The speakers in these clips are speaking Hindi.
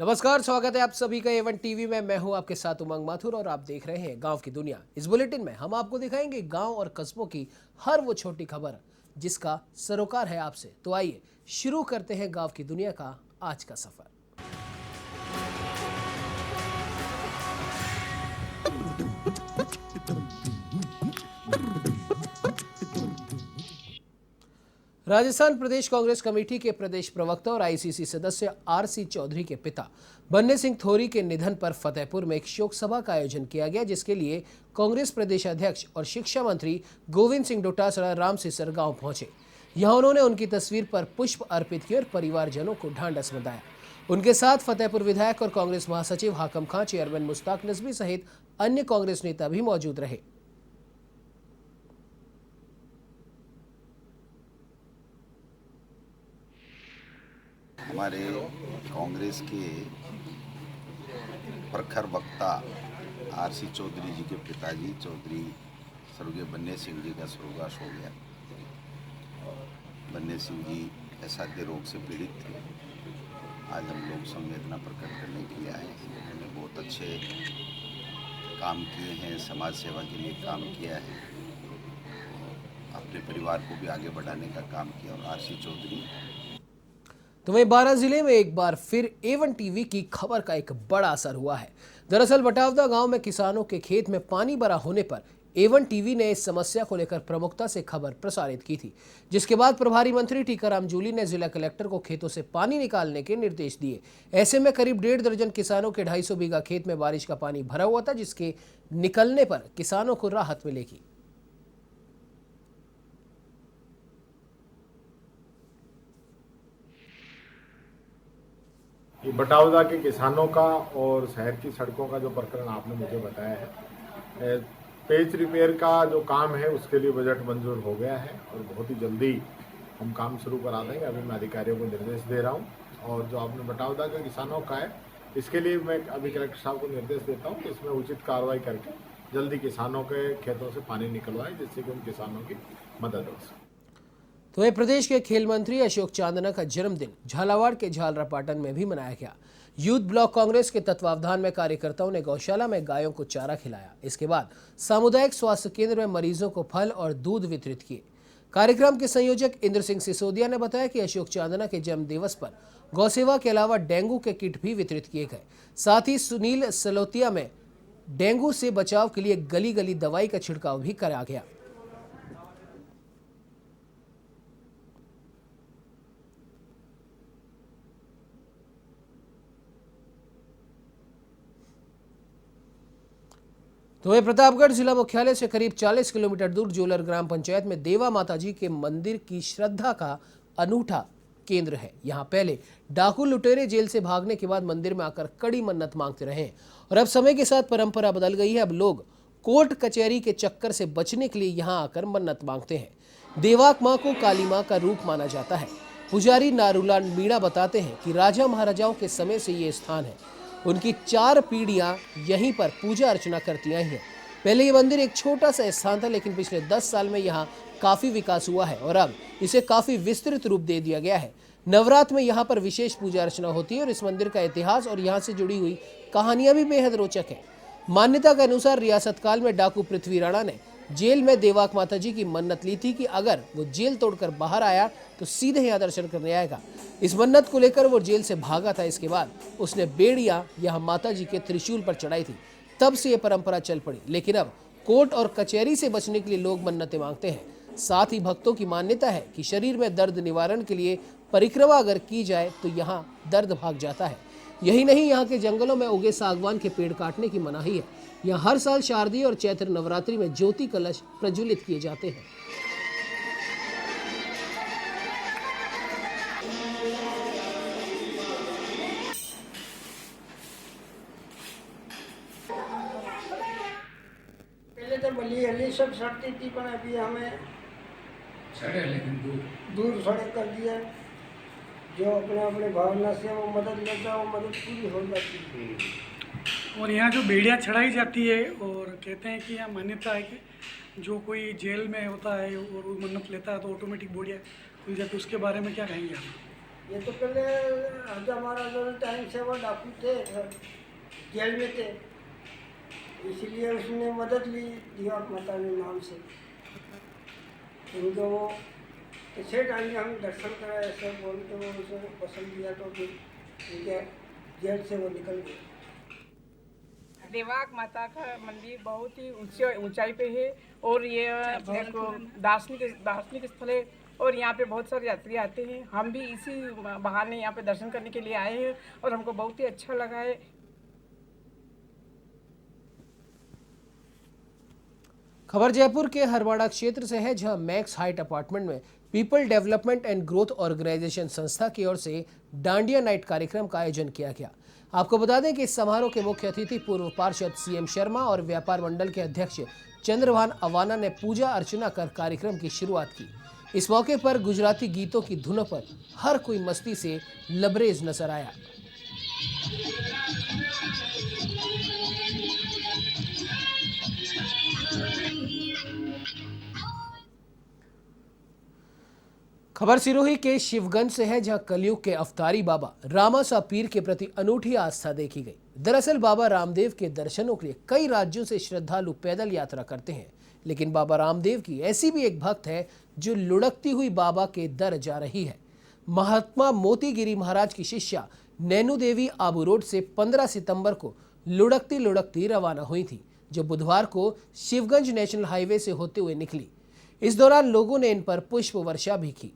नमस्कार, स्वागत है आप सभी का A1 टीवी में। मैं हूं आपके साथ उमंग माथुर और आप देख रहे हैं गांव की दुनिया। इस बुलेटिन में हम आपको दिखाएंगे गांव और कस्बों की हर वो छोटी खबर जिसका सरोकार है आपसे। तो आइए शुरू करते हैं गांव की दुनिया का आज का सफर। राजस्थान प्रदेश कांग्रेस कमेटी के प्रदेश प्रवक्ता और आईसीसी सदस्य आरसी चौधरी के पिता बन्ने सिंह थोरी के निधन पर फतेहपुर में एक शोक सभा का आयोजन किया गया, जिसके लिए कांग्रेस प्रदेश अध्यक्ष और शिक्षा मंत्री गोविंद सिंह डोटासरा राम सिसर गांव पहुंचे। यहां उन्होंने उनकी तस्वीर पर पुष्प अर्पित किए और परिवारजनों को ढांढस बंधाया। उनके साथ फतेहपुर विधायक और कांग्रेस महासचिव हाकम खां, चेयरमैन मुश्ताक नजमी सहित अन्य कांग्रेस नेता भी मौजूद रहे। हमारे कांग्रेस के प्रखर वक्ता आरसी चौधरी जी के पिताजी चौधरी स्वर्गीय बन्ने सिंह जी का स्वर्गवास हो गया। बन्ने सिंह जी असाध्य रोग से पीड़ित थे। आज हम लोग संवेदना प्रकट करने के लिए आए हैं। उन्होंने बहुत अच्छे काम किए हैं, समाज सेवा के लिए काम किया है, अपने परिवार को भी आगे बढ़ाने का काम किया। और आरसी चौधरी तो वहीं बारां जिले में एक बार फिर A1 टीवी की खबर का एक बड़ा असर हुआ है। दरअसल बटावदा गांव में किसानों के खेत में पानी भरा होने पर A1 टीवी ने इस समस्या को लेकर प्रमुखता से खबर प्रसारित की थी, जिसके बाद प्रभारी मंत्री टीकाराम जूली ने जिला कलेक्टर को खेतों से पानी निकालने के निर्देश दिए। ऐसे में करीब 1.5 दर्जन किसानों के 250 बीघा खेत में बारिश का पानी भरा हुआ था, जिसके निकलने पर किसानों को राहत मिलेगी। ये बटावदा के किसानों का और शहर की सड़कों का जो प्रकरण आपने मुझे बताया है, पेच रिपेयर का जो काम है उसके लिए बजट मंजूर हो गया है और बहुत ही जल्दी हम काम शुरू करा देंगे। अभी मैं अधिकारियों को निर्देश दे रहा हूँ। और जो आपने बटावदा के किसानों का है, इसके लिए मैं अभी कलेक्टर साहब को निर्देश देता हूँ कि इसमें उचित कार्रवाई करके जल्दी किसानों के खेतों से पानी निकलवाएं, जिससे कि उन किसानों की मदद हो सके। तो वह प्रदेश के खेल मंत्री अशोक चांदना का जन्मदिन झालावाड़ के झालरापाटन में भी मनाया गया। यूथ ब्लॉक कांग्रेस के तत्वावधान में कार्यकर्ताओं ने गौशाला में गायों को चारा खिलाया। इसके बाद सामुदायिक स्वास्थ्य केंद्र में मरीजों को फल और दूध वितरित किए। कार्यक्रम के संयोजक इंद्र सिंह सिसोदिया ने बताया कि अशोक चांदना के जन्म दिवस पर गौसेवा के अलावा डेंगू के किट भी वितरित किए गए। साथ ही सुनील सलोतिया में डेंगू से बचाव के लिए गली गली दवाई का छिड़काव भी कराया गया। तो वह प्रतापगढ़ जिला मुख्यालय से करीब 40 किलोमीटर दूर जोलर ग्राम पंचायत में देवा माताजी के मंदिर की श्रद्धा का अनूठा केंद्र है। यहाँ पहले डाकू लुटेरे जेल से भागने के बाद मंदिर में आकर कड़ी मन्नत मांगते रहे हैं और अब समय के साथ परंपरा बदल गई है। अब लोग कोर्ट कचहरी के चक्कर से बचने के लिए यहाँ आकर मन्नत मांगते हैं। देवाक माँ को काली माँ का रूप माना जाता है। पुजारी नारूलाल मीणा बताते हैं कि राजा महाराजाओं के समय से ये स्थान है। उनकी 4 पीढ़ियां यहीं पर पूजा अर्चना करती आई हैं। पहले ये मंदिर एक छोटा सा स्थान था, लेकिन पिछले 10 साल में यहाँ काफी विकास हुआ है और अब इसे काफी विस्तृत रूप दे दिया गया है। नवरात्र में यहाँ पर विशेष पूजा अर्चना होती है और इस मंदिर का इतिहास और यहाँ से जुड़ी हुई कहानियां भी बेहद रोचक है। मान्यता के अनुसार रियासत काल में डाकू पृथ्वी राणा ने जेल में देवाक माता जी की मन्नत ली थी कि अगर वो जेल तोड़कर बाहर आया तो सीधे यहाँ दर्शन करने आएगा। इस मन्नत को लेकर वो जेल से भागा था। इसके बाद उसने बेड़ियां यहाँ माता जी के त्रिशूल पर चढ़ाई थी। तब से ये परंपरा चल पड़ी। लेकिन अब कोर्ट और कचहरी से बचने के लिए लोग मन्नतें मांगते हैं। साथ ही भक्तों की मान्यता है कि शरीर में दर्द निवारण के लिए परिक्रमा अगर की जाए तो यहाँ दर्द भाग जाता है। यही नहीं, यहाँ के जंगलों में उगे सागवान के पेड़ काटने की मनाही है। यहाँ हर साल शारदीय और चैत्र नवरात्रि में ज्योति कलश प्रज्वलित किए जाते हैं। पहले तो बली हली सब सड़ती थी, पर अभी हमें सड़े लेकिन दूर सड़क कर दिया। जो अपने अपने भावना से वो मदद लेता है, वो मदद पूरी हो जाती है। और यहाँ जो बेड़ियाँ चढ़ाई जाती है और कहते हैं कि यहाँ मान्यता है कि जो कोई जेल में होता है और वो मन्नत लेता है तो ऑटोमेटिक बेड़ियाँ खुल जाती है। उसके बारे में क्या कहेंगे आप? ये तो पहले जो हमारा जो टाइम से वो डाकू थे, जेल में थे, इसलिए उसने मदद ली दीवार माता ने नाम से। उनको वो इसे टाइम में हम दर्शन कराए, ऐसे बोल के वो उसे पसंद किया, तो फिर उनके जेल से वो निकल गए। देवाक माता का मंदिर बहुत ही ऊंचाई पे है और ये एक दार्शनिक स्थल है और यहाँ पे बहुत सारे यात्री आते हैं। हम भी इसी बहाने यहाँ पे दर्शन करने के लिए आए हैं और हमको बहुत ही अच्छा लगा है। खबर जयपुर के हरवाड़ा क्षेत्र से है, जहां मैक्स हाइट अपार्टमेंट में people development and growth organisation संस्था की ओर से डांडिया नाइट कार्यक्रम का आयोजन किया गया। आपको बता दें कि इस समारोह के मुख्य अतिथि पूर्व पार्षद सीएम शर्मा और व्यापार मंडल के अध्यक्ष चंद्रभान अवाना ने पूजा अर्चना कर कार्यक्रम की शुरुआत की। इस मौके पर गुजराती गीतों की धुनों पर हर कोई मस्ती से लबरेज नजर आया। खबर सिरोही के शिवगंज से है, जहां कलयुग के अवतारी बाबा रामासा पीर के प्रति अनूठी आस्था देखी गई। दरअसल बाबा रामदेव के दर्शनों के लिए कई राज्यों से श्रद्धालु पैदल यात्रा करते हैं, लेकिन बाबा रामदेव की ऐसी भी एक भक्त है जो लुढ़कती हुई बाबा के दर जा रही है। महात्मा मोतीगिरी महाराज की शिष्या नैनू देवी आबू रोड से 15 सितंबर को लुढ़कती लुढ़कती रवाना हुई थी, जो बुधवार को शिवगंज नेशनल हाईवे से होते हुए निकली। इस दौरान लोगों ने इन पर पुष्प वर्षा भी की।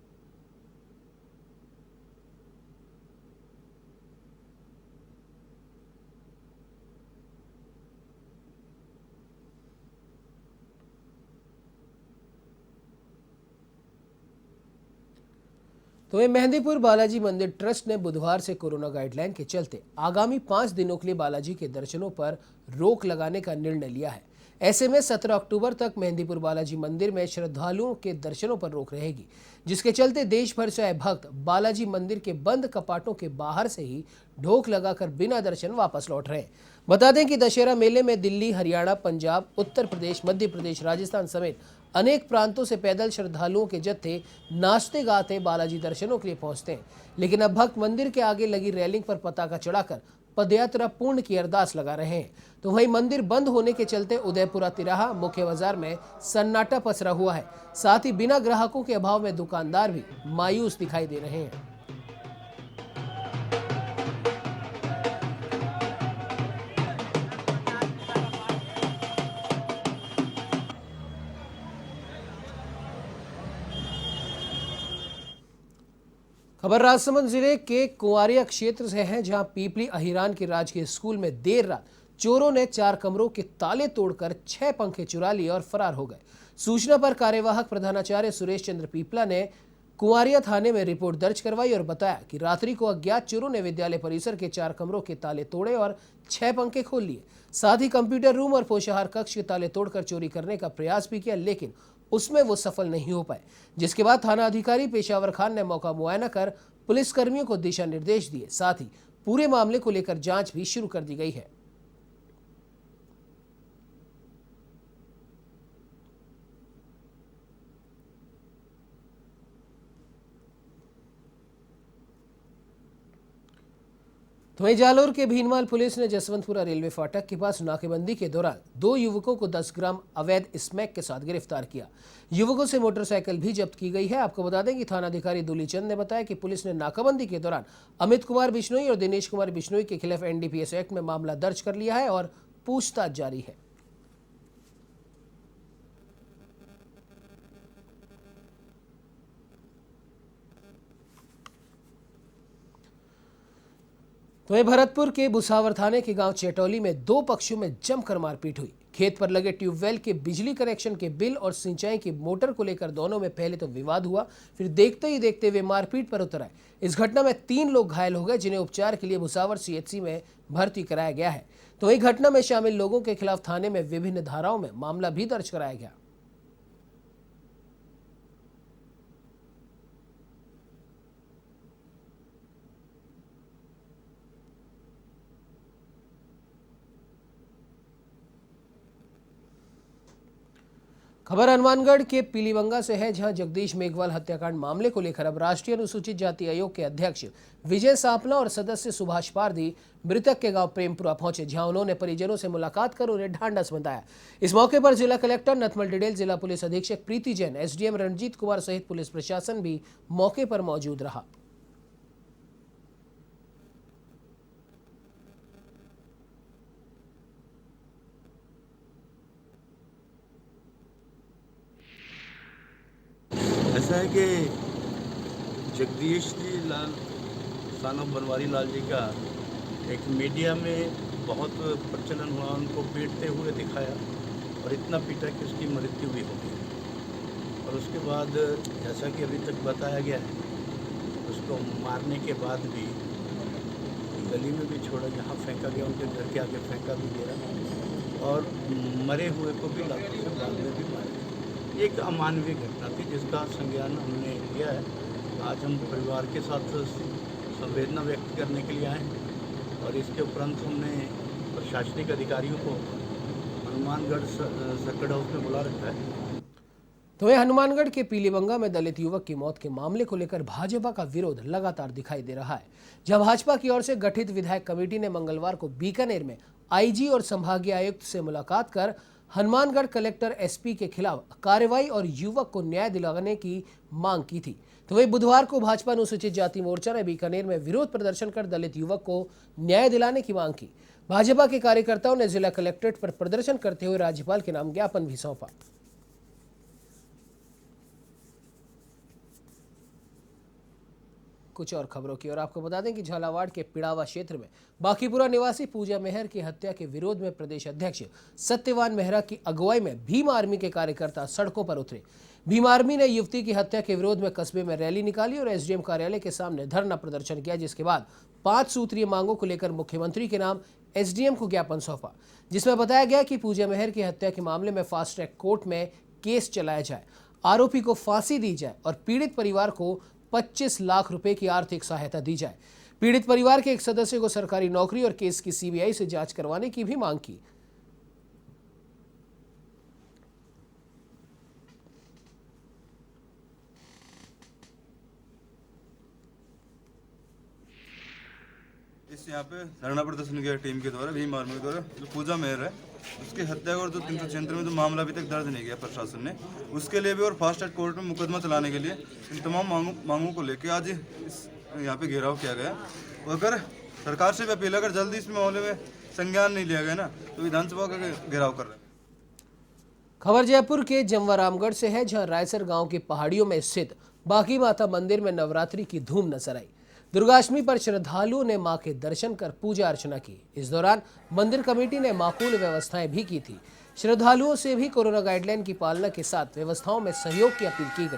तो वहीं मेहंदीपुर बालाजी मंदिर ट्रस्ट ने बुधवार से कोरोना गाइडलाइन के चलते आगामी 5 दिनों के लिए बालाजी के दर्शनों पर रोक लगाने का निर्णय लिया है। ऐसे में 17 अक्टूबर तक मेहंदीपुर बालाजी मंदिर में श्रद्धालुओं के दर्शनों पर रोक रहेगी, जिसके चलते देश भर से आए भक्त बालाजी मंदिर के बंद कपाटों के बाहर से ही ढोक लगाकर बिना दर्शन वापस लौट रहे हैं। बता दें कि दशहरा मेले में दिल्ली, हरियाणा, पंजाब, उत्तर प्रदेश, मध्य प्रदेश, राजस्थान समेत अनेक प्रांतों से पैदल श्रद्धालुओं के जत्थे नाचते गाते बालाजी दर्शनों के लिए पहुंचते हैं, लेकिन अब भक्त मंदिर के आगे लगी रेलिंग पर पताका चढ़ाकर पदयात्रा पूर्ण की अरदास लगा रहे हैं। तो वहीं मंदिर बंद होने के चलते उदयपुरा तिराहा मुख्य बाजार में सन्नाटा पसरा हुआ है। साथ ही बिना ग्राहकों के अभाव में दुकानदार भी मायूस दिखाई दे रहे हैं। खबर राजसमंद जिले के कुंवारिया क्षेत्र से है, जहां पीपली अहिरान के राजकीय स्कूल में देर रात चोरों ने 4 कमरों के ताले तोड़कर 6 पंखे चुरा लिए और फरार हो गए। सूचना पर कार्यवाहक प्रधानाचार्य सुरेश चंद्र पीपला ने कुंवारिया थाने में रिपोर्ट दर्ज करवाई और बताया कि रात्रि को अज्ञात चोरों ने विद्यालय परिसर के 4 कमरों के ताले तोड़े और 6 पंखे खोल लिए। साथ ही कंप्यूटर रूम और पोषाहार कक्ष के ताले तोड़कर चोरी करने का प्रयास भी किया, लेकिन उसमें वो सफल नहीं हो पाए, जिसके बाद थाना अधिकारी पेशावर खान ने मौका मुआयना कर पुलिस कर्मियों को दिशा निर्देश दिए। साथ ही पूरे मामले को लेकर जांच भी शुरू कर दी गई है। तो वहीं जालोर के भीनमाल पुलिस ने जसवंतपुरा रेलवे फाटक के पास नाकेबंदी के दौरान 2 युवकों को 10 ग्राम अवैध स्मैक के साथ गिरफ्तार किया। युवकों से मोटरसाइकिल भी जब्त की गई है। आपको बता दें कि थानाधिकारी दूलीचंद ने बताया कि पुलिस ने नाकाबंदी के दौरान अमित कुमार बिश्नोई और दिनेश कुमार बिश्नोई के खिलाफ NDPS एक्ट में मामला दर्ज कर लिया है और पूछताछ जारी है। तो वहीं भरतपुर के भुसावर थाने के गांव चेटौली में 2 पक्षों में जमकर मारपीट हुई। खेत पर लगे ट्यूबवेल के बिजली कनेक्शन के बिल और सिंचाई की मोटर को लेकर दोनों में पहले तो विवाद हुआ, फिर देखते ही देखते वे मारपीट पर उतर आए। इस घटना में 3 लोग घायल हो गए, जिन्हें उपचार के लिए भुसावर CHC में भर्ती कराया गया है। तो वहीं घटना में शामिल लोगों के खिलाफ थाने में विभिन्न धाराओं में मामला भी दर्ज कराया गया। खबर हनुमानगढ़ के पीलीबंगा से है, जहां जगदीश मेघवाल हत्याकांड मामले को लेकर अब राष्ट्रीय अनुसूचित जाति आयोग के अध्यक्ष विजय सापला और सदस्य सुभाष पारदी मृतक के गांव प्रेमपुरा पहुंचे, जहां उन्होंने परिजनों से मुलाकात कर उन्हें ढांढस बंधाया। इस मौके पर जिला कलेक्टर नथमल डिडेल, जिला पुलिस अधीक्षक प्रीति जैन, एसडीएम रणजीत कुमार सहित पुलिस प्रशासन भी मौके पर मौजूद रहा। ऐसा है कि जगदीश जी लाल सन ऑफ बनवारी लाल जी का एक मीडिया में बहुत प्रचलन हुआ, उनको पीटते हुए दिखाया और इतना पीटा कि उसकी मृत्यु भी हो गई। और उसके बाद जैसा कि अभी तक बताया गया है, उसको मारने के बाद भी गली में भी छोड़ा, जहाँ फेंका गया उनके घर के आगे फेंका भी गया और मरे हुए को भी लातों से बाद में भी मारा। एक अमानवीय घटना थी जिसका संज्ञान हमने लिया है। आज हम परिवार के साथ संवेदना व्यक्त करने के लिए आए हैं और इसके उपरांत हमने प्रशासनिक अधिकारियों को हनुमानगढ़ सर्किट हाउस में बुला रखा है। तो वहीं हनुमानगढ़ के पीलीबंगा में दलित युवक की मौत के मामले को लेकर भाजपा का विरोध लगातार दिखाई दे रहा है, जहां भाजपा की ओर से गठित विधायक कमेटी ने मंगलवार को बीकानेर में आईजी और संभागीय आयुक्त से मुलाकात कर हनुमानगढ़ कलेक्टर एसपी के खिलाफ कार्रवाई और युवक को न्याय दिलाने की मांग की थी। तो वही बुधवार को भाजपा अनुसूचित जाति मोर्चा ने बीकानेर में विरोध प्रदर्शन कर दलित युवक को न्याय दिलाने की मांग की। भाजपा के कार्यकर्ताओं ने जिला कलेक्ट्रेट पर प्रदर्शन करते हुए राज्यपाल के नाम ज्ञापन भी सौंपा। कुछ और खबरों की ओर आपको बता दें कि झालावाड़ के पिड़ावा क्षेत्र में बाकीपुरा निवासी पूजा मेहर की हत्या के विरोध में प्रदेश अध्यक्ष सत्यवान मेहरा की अगुवाई में भीम आर्मी के कार्यकर्ता सड़कों पर उतरे। भीम आर्मी ने युवती की हत्या के विरोध में कस्बे में रैली निकाली और एसडीएम कार्यालय के सामने धरना प्रदर्शन किया, जिसके बाद 5 सूत्रीय मांगों को लेकर मुख्यमंत्री के नाम एसडीएम को ज्ञापन सौंपा, जिसमें बताया गया कि पूजा मेहर की हत्या के मामले में फास्ट ट्रैक कोर्ट में केस चलाया जाए, आरोपी को फांसी दी जाए और पीड़ित परिवार को 25 लाख रुपए की आर्थिक सहायता दी जाए। पीड़ित परिवार के एक सदस्य को सरकारी नौकरी और केस की सीबीआई से जांच करवाने की भी मांग की। इस यहाँ पे धरना प्रदर्शन किया टीम के द्वारा, भीम आर्मी के द्वारा। जो पूजा मेहर है उसकी हत्या और जो 376 में जो मामला अभी तक दर्ज नहीं किया प्रशासन ने, उसके लिए भी और फास्ट ट्रैक कोर्ट में मुकदमा चलाने के लिए इन तमाम मांगों को लेकर आज इस यहाँ पे घेराव किया गया। अगर सरकार से भी अपील, अगर जल्दी इस मामले में संज्ञान नहीं लिया गया ना, तो विधानसभा का घेराव कर रहे हैं। खबर जयपुर के जमवारामगढ़ से है, जहां रायसर गांव की पहाड़ियों में स्थित बाकी माता मंदिर में नवरात्रि की धूम नजर आई। दुर्गाष्टमी पर श्रद्धालुओं ने मां के दर्शन कर पूजा अर्चना की। इस दौरान मंदिर कमेटी ने माकूल व्यवस्थाएं भी की थी। श्रद्धालुओं से भी कोरोना गाइडलाइन की पालना के साथ व्यवस्थाओं में सहयोग की अपील की गई।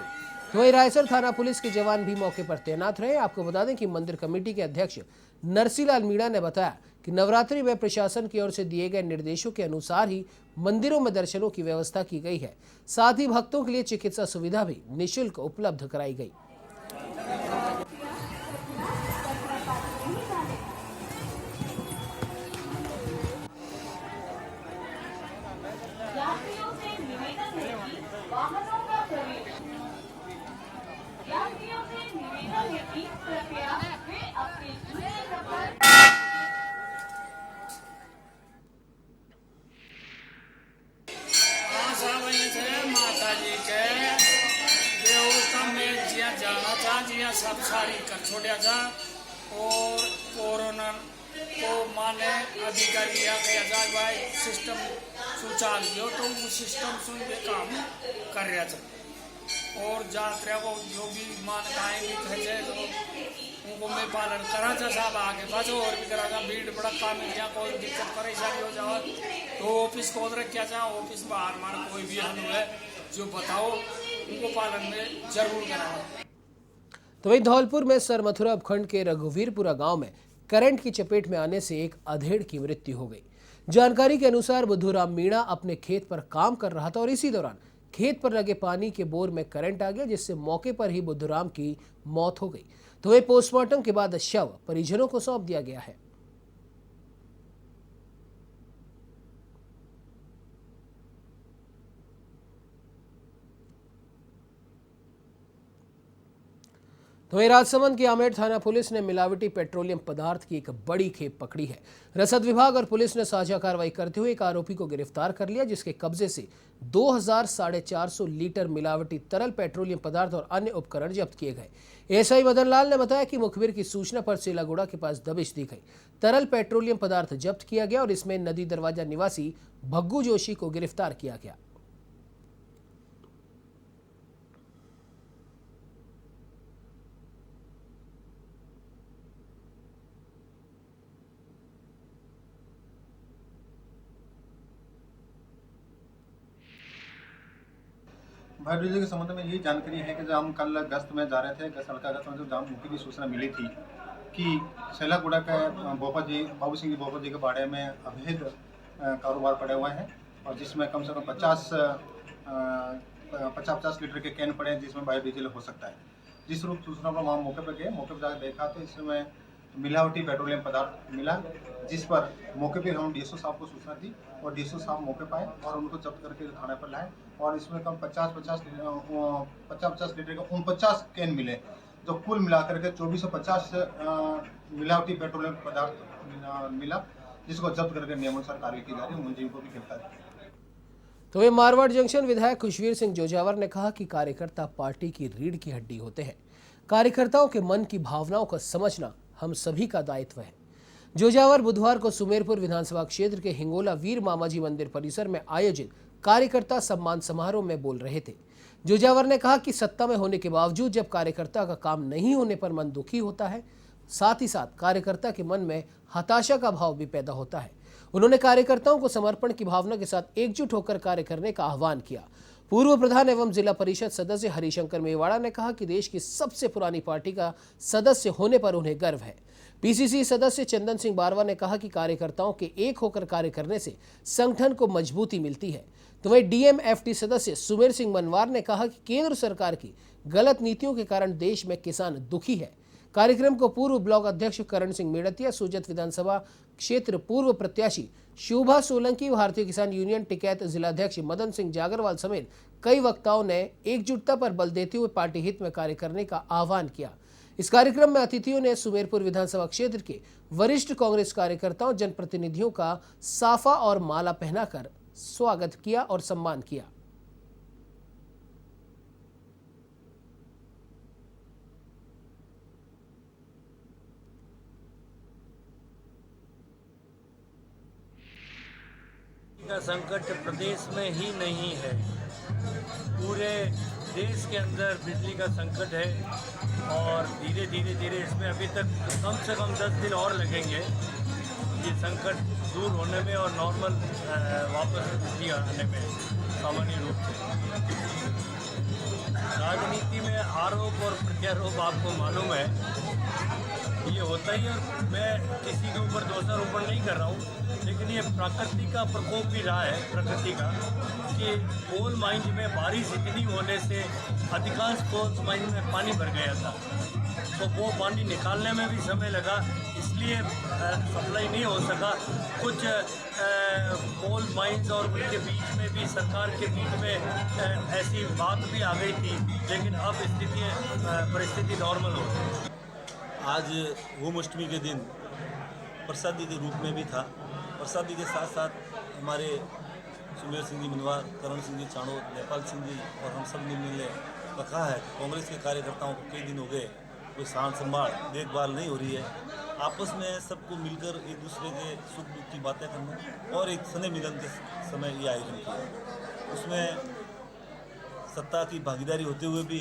तो वहीं रायसर थाना पुलिस के जवान भी मौके पर तैनात रहे। आपको बता दें कि मंदिर कमेटी के अध्यक्ष नरसीलाल मीणा ने बताया कि नवरात्रि में प्रशासन की ओर से दिए गए निर्देशों के अनुसार ही मंदिरों में दर्शनों की व्यवस्था की गई है। साथ ही भक्तों के लिए चिकित्सा सुविधा भी निःशुल्क उपलब्ध कराई गई। सब सारी कर छोड़ा जा और कोरोना को माने अधिकारी जा भाई सिस्टम सुचाल दियो, तो वो सिस्टम सुन के काम कर रहा था और जात्रा को जो भी मान्यताएं भी कहे तो उनको मैं पालन करा था। साहब आगे बचो और भी करा था, भीड़ भड़का में या कोई दिक्कत परेशानी हो जाओ तो ऑफिस को रखा जा, ऑफिस बाहर मार कोई भी हल है जो बताओ उनको पालन में जरूर करा। तो वहीं धौलपुर में सरमथुरा उपखंड के रघुवीरपुरा गांव में करंट की चपेट में आने से एक अधेड़ की मृत्यु हो गई। जानकारी के अनुसार बुद्धूराम मीणा अपने खेत पर काम कर रहा था और इसी दौरान खेत पर लगे पानी के बोर में करंट आ गया, जिससे मौके पर ही बुद्धूराम की मौत हो गई। तो वहीं पोस्टमार्टम के बाद शव परिजनों को सौंप दिया गया है। तो वहीं राजसमंद की आमेर थाना पुलिस ने मिलावटी पेट्रोलियम पदार्थ की एक बड़ी खेप पकड़ी है। रसद विभाग और पुलिस ने साझा कार्रवाई करते हुए एक आरोपी को गिरफ्तार कर लिया, जिसके कब्जे से 2450 लीटर मिलावटी तरल पेट्रोलियम पदार्थ और अन्य उपकरण जब्त किए गए। एएसआई मदन लाल ने बताया कि मुखबिर की सूचना पर सेलागुड़ा के पास दबिश दी गई। तरल पेट्रोलियम पदार्थ जब्त किया गया और इसमें नदी दरवाजा निवासी भग्गू जोशी को गिरफ्तार किया गया। भाई डीजे के संबंध में यही जानकारी है कि जब हम कल गश्त में जा रहे थे, हल्का गश्त में जब जाम मुखी की सूचना मिली थी कि सेलागुड़ा के बाबू सिंह जी बोपा जी के बाड़े में अवैध कारोबार पड़े हुए हैं और जिसमें कम से कम 50 लीटर के कैन पड़े हैं जिसमें बायोडीजल हो सकता है। जिस रूप सूचना पर वहाँ मौके पर गए, मौके पर जाकर देखा तो इसमें मिलावटी पेट्रोलियम पदार्थ मिला, जिस पर मौके पर हम डीएसओ साहब को सूचना दी और डीएसओ साहब मौके पर आए और उनको जब्त करके थाने पर लाए और इसमें कम 50 लीटर के 49 कैन मिले, जो कुल मिलाकर के 2450 मिलावटी पेट्रोलियम पदार्थ मिला, जिसको जब्त करके नियमानुसार कार्रवाई की जा रही है। मुंजिम को भी गिरफ्तार किया। तो वे मारवाड़ जंक्शन विधायक खुशवीर सिंह जोजावर ने कहा कि कार्यकर्ता पार्टी की रीढ़ की हड्डी होते हैं। कार्यकर्ताओं के मन की भावनाओं को समझना हम सभी का दायित्व है। जोजावर बुधवार को सुमेरपुर विधानसभा क्षेत्र के हिंगोला वीर मामाजी मंदिर परिसर में आयोजित कार्यकर्ता सम्मान समारोह में बोल रहे थे। जोजावर ने कहा कि सत्ता में होने के बावजूद जब कार्यकर्ता का काम नहीं होने पर मन दुखी होता है, साथ ही साथ कार्यकर्ता के मन में हताशा का भाव भी पैदा होता है। उन्होंने कार्यकर्ताओं को समर्पण की भावना के साथ एकजुट होकर कार्य करने का आह्वान किया। पूर्व प्रधान एवं जिला परिषद सदस्य हरिशंकर मेवाड़ा ने कहा कि देश की सबसे पुरानी पार्टी का सदस्य होने पर उन्हें गर्व है। पीसीसी सदस्य चंदन सिंह बारवा ने कहा कि कार्यकर्ताओं के एक होकर कार्य करने से संगठन को मजबूती मिलती है। तो वहीं डीएमएफटी सदस्य सुमेर सिंह मनवार ने कहा कि केंद्र सरकार की गलत नीतियों के कारण देश में किसान दुखी है। कार्यक्रम को पूर्व ब्लॉक अध्यक्ष करण सिंह मेड़तिया, सूजत विधानसभा क्षेत्र पूर्व प्रत्याशी शोभा सोलंकी, भारतीय किसान यूनियन टिकैत जिलाध्यक्ष मदन सिंह जागरवाल समेत कई वक्ताओं ने एकजुटता पर बल देते हुए पार्टी हित में कार्य करने का आह्वान किया। इस कार्यक्रम में अतिथियों ने सुमेरपुर विधानसभा क्षेत्र के वरिष्ठ कांग्रेस कार्यकर्ताओं, जनप्रतिनिधियों का साफा और माला पहनाकर स्वागत किया और सम्मान किया। का संकट प्रदेश में ही नहीं है, पूरे देश के अंदर बिजली का संकट है और धीरे धीरे इसमें अभी तक कम से कम 10 दिन और लगेंगे ये संकट दूर होने में और नॉर्मल वापस बिजली आने में। सामान्य रूप से राजनीति में आरोप और प्रत्यारोप आपको मालूम है, ये होता ही है और मैं किसी के ऊपर दोषारोपण नहीं कर रहा हूँ, लेकिन ये प्रकृति का प्रकोप भी रहा है। प्रकृति का कि कोल माइंस में बारिश इतनी होने से अधिकांश कोल माइंस में पानी भर गया था, तो वो पानी निकालने में भी समय लगा, इसलिए सप्लाई नहीं हो सका। कुछ कोल माइंस और उनके बीच में भी, सरकार के बीच में ऐसी बात भी आ गई थी, लेकिन अब परिस्थिति नॉर्मल हो गई। आज गोमष्टमी के दिन प्रसादी के रूप में भी था। प्रसादी के साथ साथ हमारे सुमेर सिंह जी मनवार, करण सिंह जी चाणोद, नेपाल सिंह जी और हम सब ने मिलने कहा है कि कांग्रेस के कार्यकर्ताओं को कई दिन हो गए कोई साण संभाल देखभाल नहीं हो रही है। आपस में सबको मिलकर एक दूसरे के सुख दुख की बातें करना और एक स्नेह मिलन के समय ये आयोजन किया। उसमें सत्ता की भागीदारी होते हुए भी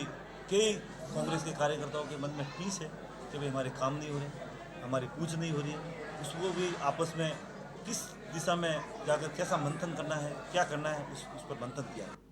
कई कांग्रेस के कार्यकर्ताओं के मन में टीस है कि भाई हमारे काम नहीं हो रहे, हमारी पूछ नहीं हो रही है। उसको भी आपस में किस दिशा में जाकर कैसा मंथन करना है, क्या करना है, उस पर मंथन किया है।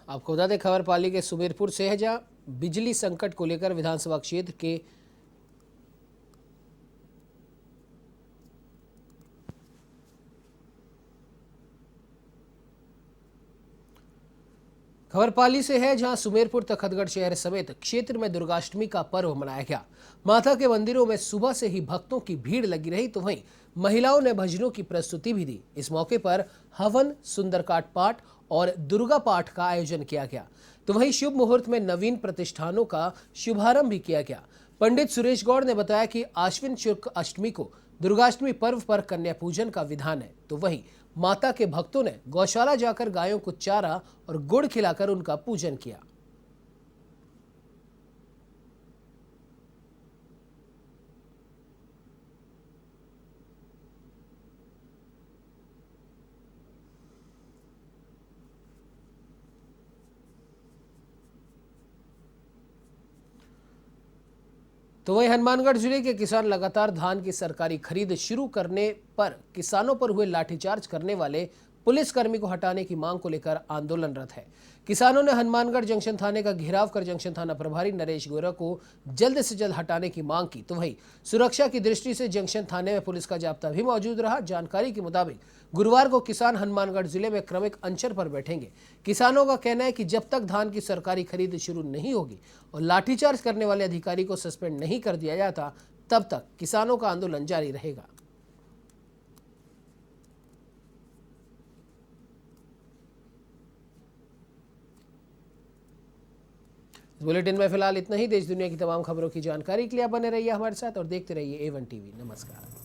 आपको बता दें खबर पाली के सुमेरपुर से है, जहां बिजली संकट को लेकर विधानसभा क्षेत्र के खबर पाली से है, जहां सुमेरपुर तखतगढ़ शहर समेत क्षेत्र में दुर्गाष्टमी का पर्व मनाया गया। माता के मंदिरों में सुबह से ही भक्तों की भीड़ लगी रही, तो वहीं महिलाओं ने भजनों की प्रस्तुति भी दी। इस मौके पर हवन, सुंदरकांड पाठ और दुर्गा पाठ का आयोजन किया गया। तो वहीं शुभ मुहूर्त में नवीन प्रतिष्ठानों का शुभारंभ भी किया गया। पंडित सुरेश गौड़ ने बताया कि आश्विन शुक्ल अष्टमी को दुर्गाष्टमी पर्व पर कन्या पूजन का विधान है। तो वहीं माता के भक्तों ने गौशाला जाकर गायों को चारा और गुड़ खिलाकर उनका पूजन किया। तो वहीं हनुमानगढ़ जिले के किसान लगातार धान की सरकारी खरीद शुरू करने पर किसानों पर हुए लाठीचार्ज करने वाले पुलिसकर्मी को हटाने की मांग को लेकर आंदोलनरत है। किसानों ने हनुमानगढ़ जंक्शन थाने का घेराव कर जंक्शन थाना प्रभारी नरेश गोरा को जल्द से जल्द हटाने की मांग की। तो वहीं सुरक्षा की दृष्टि से जंक्शन थाने में पुलिस का जाब्ता भी मौजूद रहा। जानकारी के मुताबिक गुरुवार को किसान हनुमानगढ़ जिले में क्रमिक अनशन पर बैठेंगे। किसानों का कहना है कि जब तक धान की सरकारी खरीद शुरू नहीं होगी और लाठीचार्ज करने वाले अधिकारी को सस्पेंड नहीं कर दिया जाता, तब तक किसानों का आंदोलन जारी रहेगा। बुलेटिन में फिलहाल इतना ही। देश दुनिया की तमाम खबरों की जानकारी के लिए आप बने रहिए हमारे साथ और देखते रहिए A1 टीवी। नमस्कार।